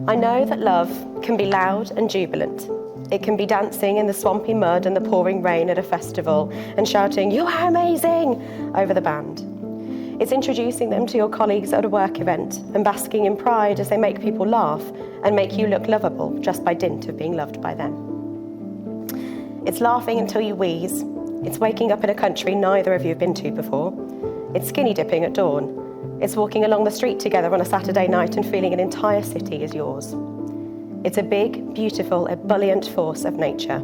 I know that love can be loud and jubilant. It can be dancing in the swampy mud and the pouring rain at a festival and shouting, "You are amazing!" over the band. It's introducing them to your colleagues at a work event and basking in pride as they make people laugh and make you look lovable just by dint of being loved by them. It's laughing until you wheeze. It's waking up in a country neither of you have been to before. It's skinny dipping at dawn. It's walking along the street together on a Saturday night and feeling an entire city is yours. It's a big, beautiful, ebullient force of nature.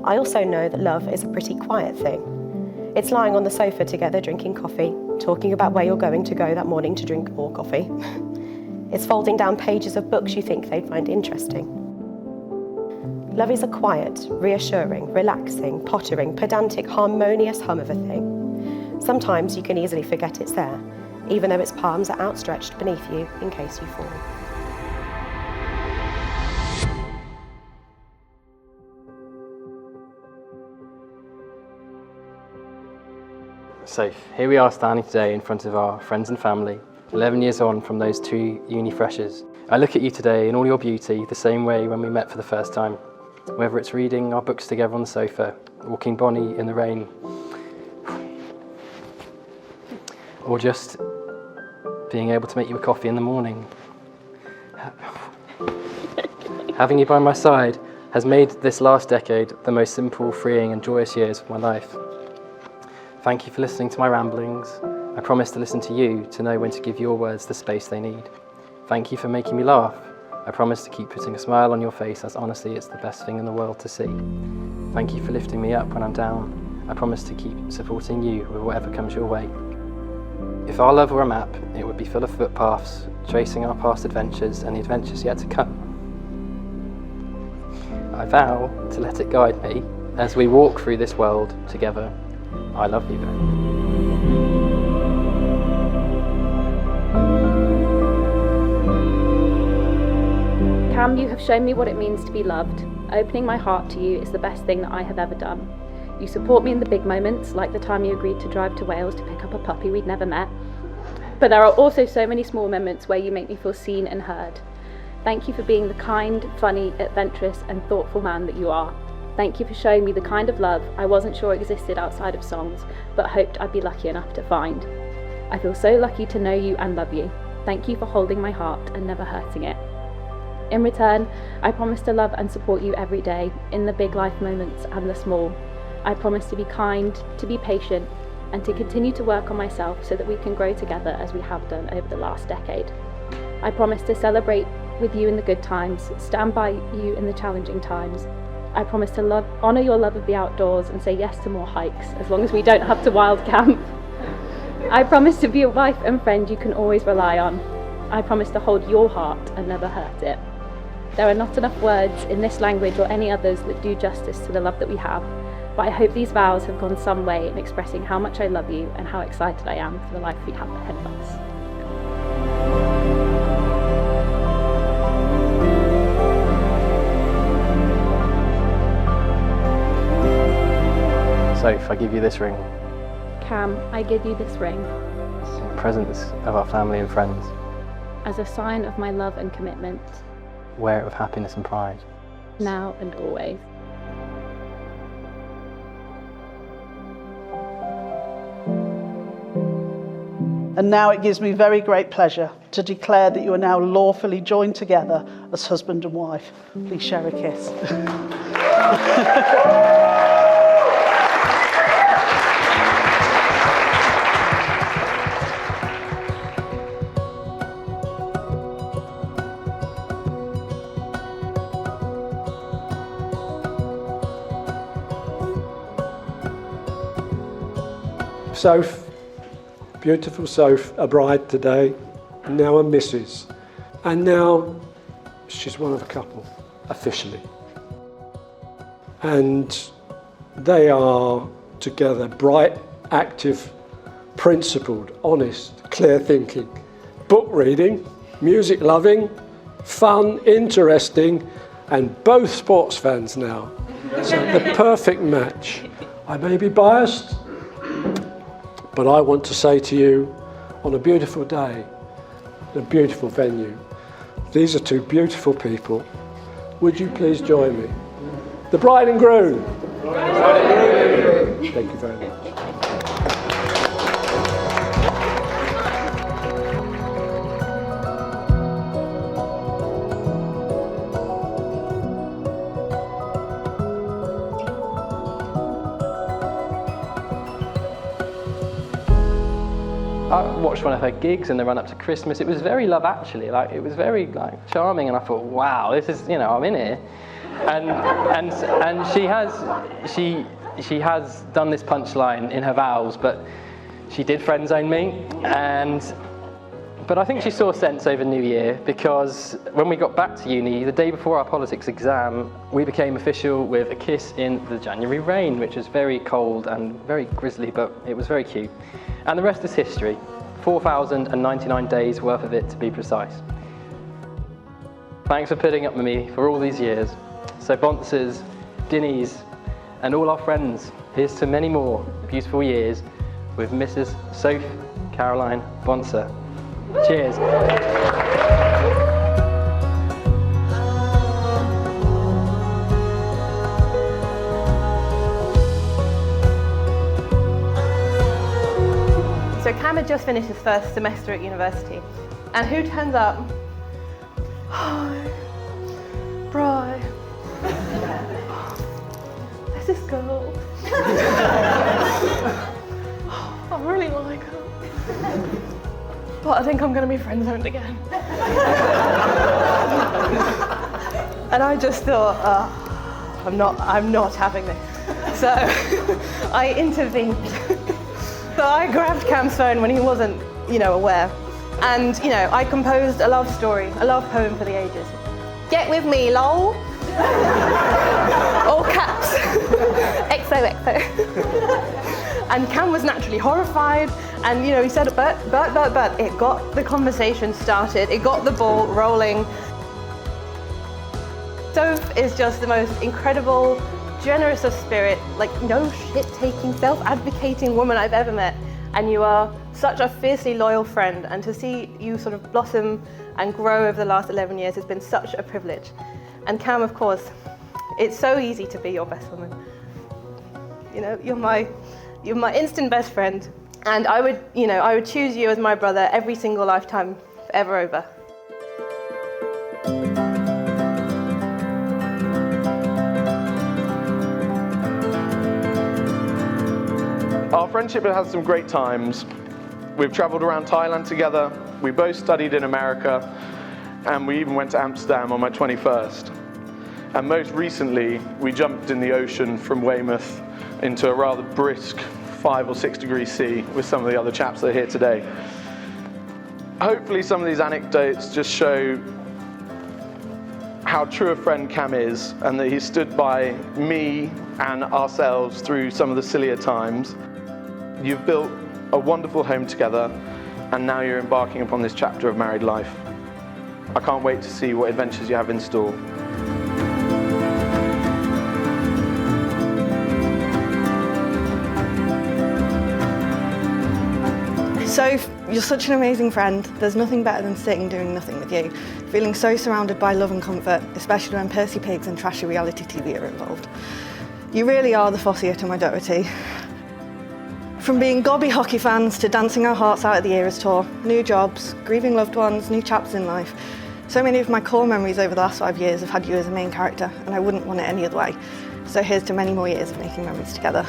I also know that love is a pretty quiet thing. It's lying on the sofa together drinking coffee, talking about where you're going to go that morning to drink more coffee. It's folding down pages of books you think they'd find interesting. Love is a quiet, reassuring, relaxing, pottering, pedantic, harmonious hum of a thing. Sometimes you can easily forget it's there, even though its palms are outstretched beneath you in case you fall. So here we are standing today in front of our friends and family, 11 years on from those two uni freshers. I look at you today in all your beauty the same way when we met for the first time. Whether it's reading our books together on the sofa, walking Bonnie in the rain, or just being able to make you a coffee in the morning. Having you by my side has made this last decade the most simple, freeing and joyous years of my life. Thank you for listening to my ramblings. I promise to listen to you to know when to give your words the space they need. Thank you for making me laugh. I promise to keep putting a smile on your face as honestly it's the best thing in the world to see. Thank you for lifting me up when I'm down. I promise to keep supporting you with whatever comes your way. If our love were a map, it would be full of footpaths, tracing our past adventures and the adventures yet to come. I vow to let it guide me as we walk through this world together. I love you, though. Cam, you have shown me what it means to be loved. Opening my heart to you is the best thing that I have ever done. You support me in the big moments, like the time you agreed to drive to Wales to pick up a puppy we'd never met. But there are also so many small moments where you make me feel seen and heard. Thank you for being the kind, funny, adventurous and thoughtful man that you are. Thank you for showing me the kind of love I wasn't sure existed outside of songs, but hoped I'd be lucky enough to find. I feel so lucky to know you and love you. Thank you for holding my heart and never hurting it. In return, I promise to love and support you every day, in the big life moments and the small. I promise to be kind, to be patient, and to continue to work on myself so that we can grow together as we have done over the last decade. I promise to celebrate with you in the good times, stand by you in the challenging times. I promise to honour your love of the outdoors and say yes to more hikes, as long as we don't have to wild camp. I promise to be a wife and friend you can always rely on. I promise to hold your heart and never hurt it. There are not enough words in this language or any others that do justice to the love that we have, but I hope these vows have gone some way in expressing how much I love you and how excited I am for the life we have ahead of us. Soph, I give you this ring. Cam, I give you this ring. In the presence of our family and friends. As a sign of my love and commitment. Wear it with happiness and pride. Now and always. And now it gives me very great pleasure to declare that you are now lawfully joined together as husband and wife. Please share a kiss. Soph, beautiful Soph, a bride today, and now a missus. And now she's one of a couple, officially. And they are together bright, active, principled, honest, clear thinking, book reading, music loving, fun, interesting, and both sports fans now. So the perfect match. I may be biased, but I want to say to you, on a beautiful day, in a beautiful venue, These are two beautiful people. Would you please join me? The bride and groom. Thank you very much. I watched one of her gigs in the run up to Christmas. It was very Love Actually, it was very charming, and I thought, wow, this is, I'm in here. And she has done this punchline in her vows, but she did friend zone me, but I think she saw sense over New Year, because when we got back to uni, the day before our politics exam, we became official with a kiss in the January rain, which was very cold and very grisly, but it was very cute. And the rest is history. 4,099 days worth of it, to be precise. Thanks for putting up with me for all these years. So Bonces, Dinnies, and all our friends, here's to many more beautiful years with Mrs. Soph Caroline Bonser. Cheers. So Cam had just finished his first semester at university, and who turns up? Hi, Bri. There's this girl. I really like her, but I think I'm going to be friend zoned again. And I just thought, I'm not having this. So I intervened. So I grabbed Cam's phone when he wasn't, aware. And, I composed a love story, a love poem for the ages. Get with me, lol. All caps. XOXO. And Cam was naturally horrified. And, he said, but. It got the conversation started. It got the ball rolling. Soph is just the most incredible, generous of spirit, no shit-taking, self-advocating woman I've ever met. And you are such a fiercely loyal friend, and to see you sort of blossom and grow over the last 11 years has been such a privilege. And Cam, of course, it's so easy to be your best woman. You're my instant best friend, and I would choose you as my brother every single lifetime, forever over. Our friendship has had some great times. We've travelled around Thailand together, we both studied in America, and we even went to Amsterdam on my 21st. And most recently, we jumped in the ocean from Weymouth into a rather brisk 5 or 6 degrees C with some of the other chaps that are here today. Hopefully some of these anecdotes just show how true a friend Cam is, and that he stood by me and ourselves through some of the sillier times. You've built a wonderful home together, and now you're embarking upon this chapter of married life. I can't wait to see what adventures you have in store. Soph, you're such an amazing friend. There's nothing better than sitting doing nothing with you, feeling so surrounded by love and comfort, especially when Percy Pigs and trashy reality TV are involved. You really are the Fossier to my Doherty. From being gobby hockey fans to dancing our hearts out at the Eras tour, new jobs, grieving loved ones, new chapters in life. So many of my core memories over the last 5 years have had you as a main character, and I wouldn't want it any other way. So here's to many more years of making memories together.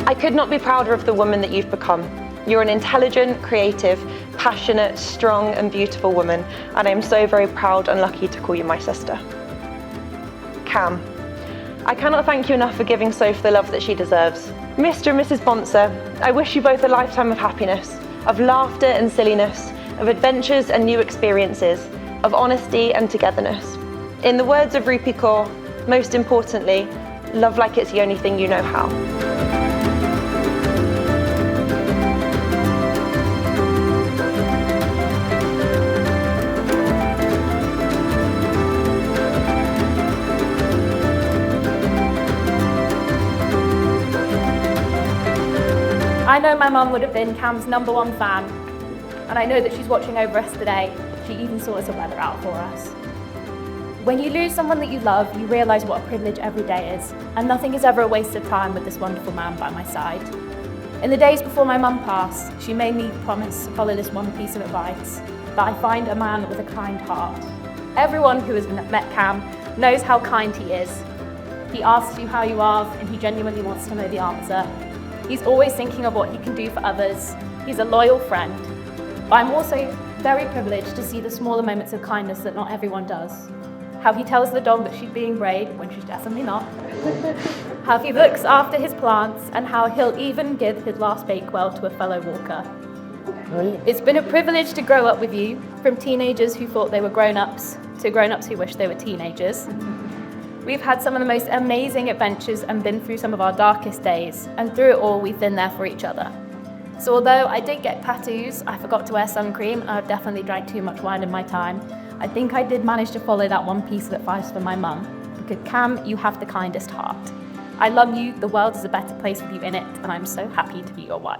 I could not be prouder of the woman that you've become. You're an intelligent, creative, passionate, strong and beautiful woman, and I'm so very proud and lucky to call you my sister. Cam, I cannot thank you enough for giving Soph the love that she deserves. Mr. and Mrs. Bonser, I wish you both a lifetime of happiness, of laughter and silliness, of adventures and new experiences, of honesty and togetherness. In the words of Rupi Kaur, most importantly, love like it's the only thing you know how. I know my mum would have been Cam's #1 fan, and I know that she's watching over us today. She even sorted some weather out for us. When you lose someone that you love, you realise what a privilege every day is, and nothing is ever a waste of time with this wonderful man by my side. In the days before my mum passed, she made me promise to follow this one piece of advice, that I find a man with a kind heart. Everyone who has met Cam knows how kind he is. He asks you how you are, and he genuinely wants to know the answer. He's always thinking of what he can do for others. He's a loyal friend. But I'm also very privileged to see the smaller moments of kindness that not everyone does. How he tells the dog that she's being brave when she's definitely not. How he looks after his plants, and how he'll even give his last bakewell to a fellow walker. It's been a privilege to grow up with you, from teenagers who thought they were grown-ups to grown-ups who wish they were teenagers. We've had some of the most amazing adventures and been through some of our darkest days, and through it all we've been there for each other. So although I did get tattoos, I forgot to wear sun cream, and I've definitely drank too much wine in my time, I think I did manage to follow that one piece of advice from my mum, because Cam, you have the kindest heart. I love you, the world is a better place with you in it, and I'm so happy to be your wife.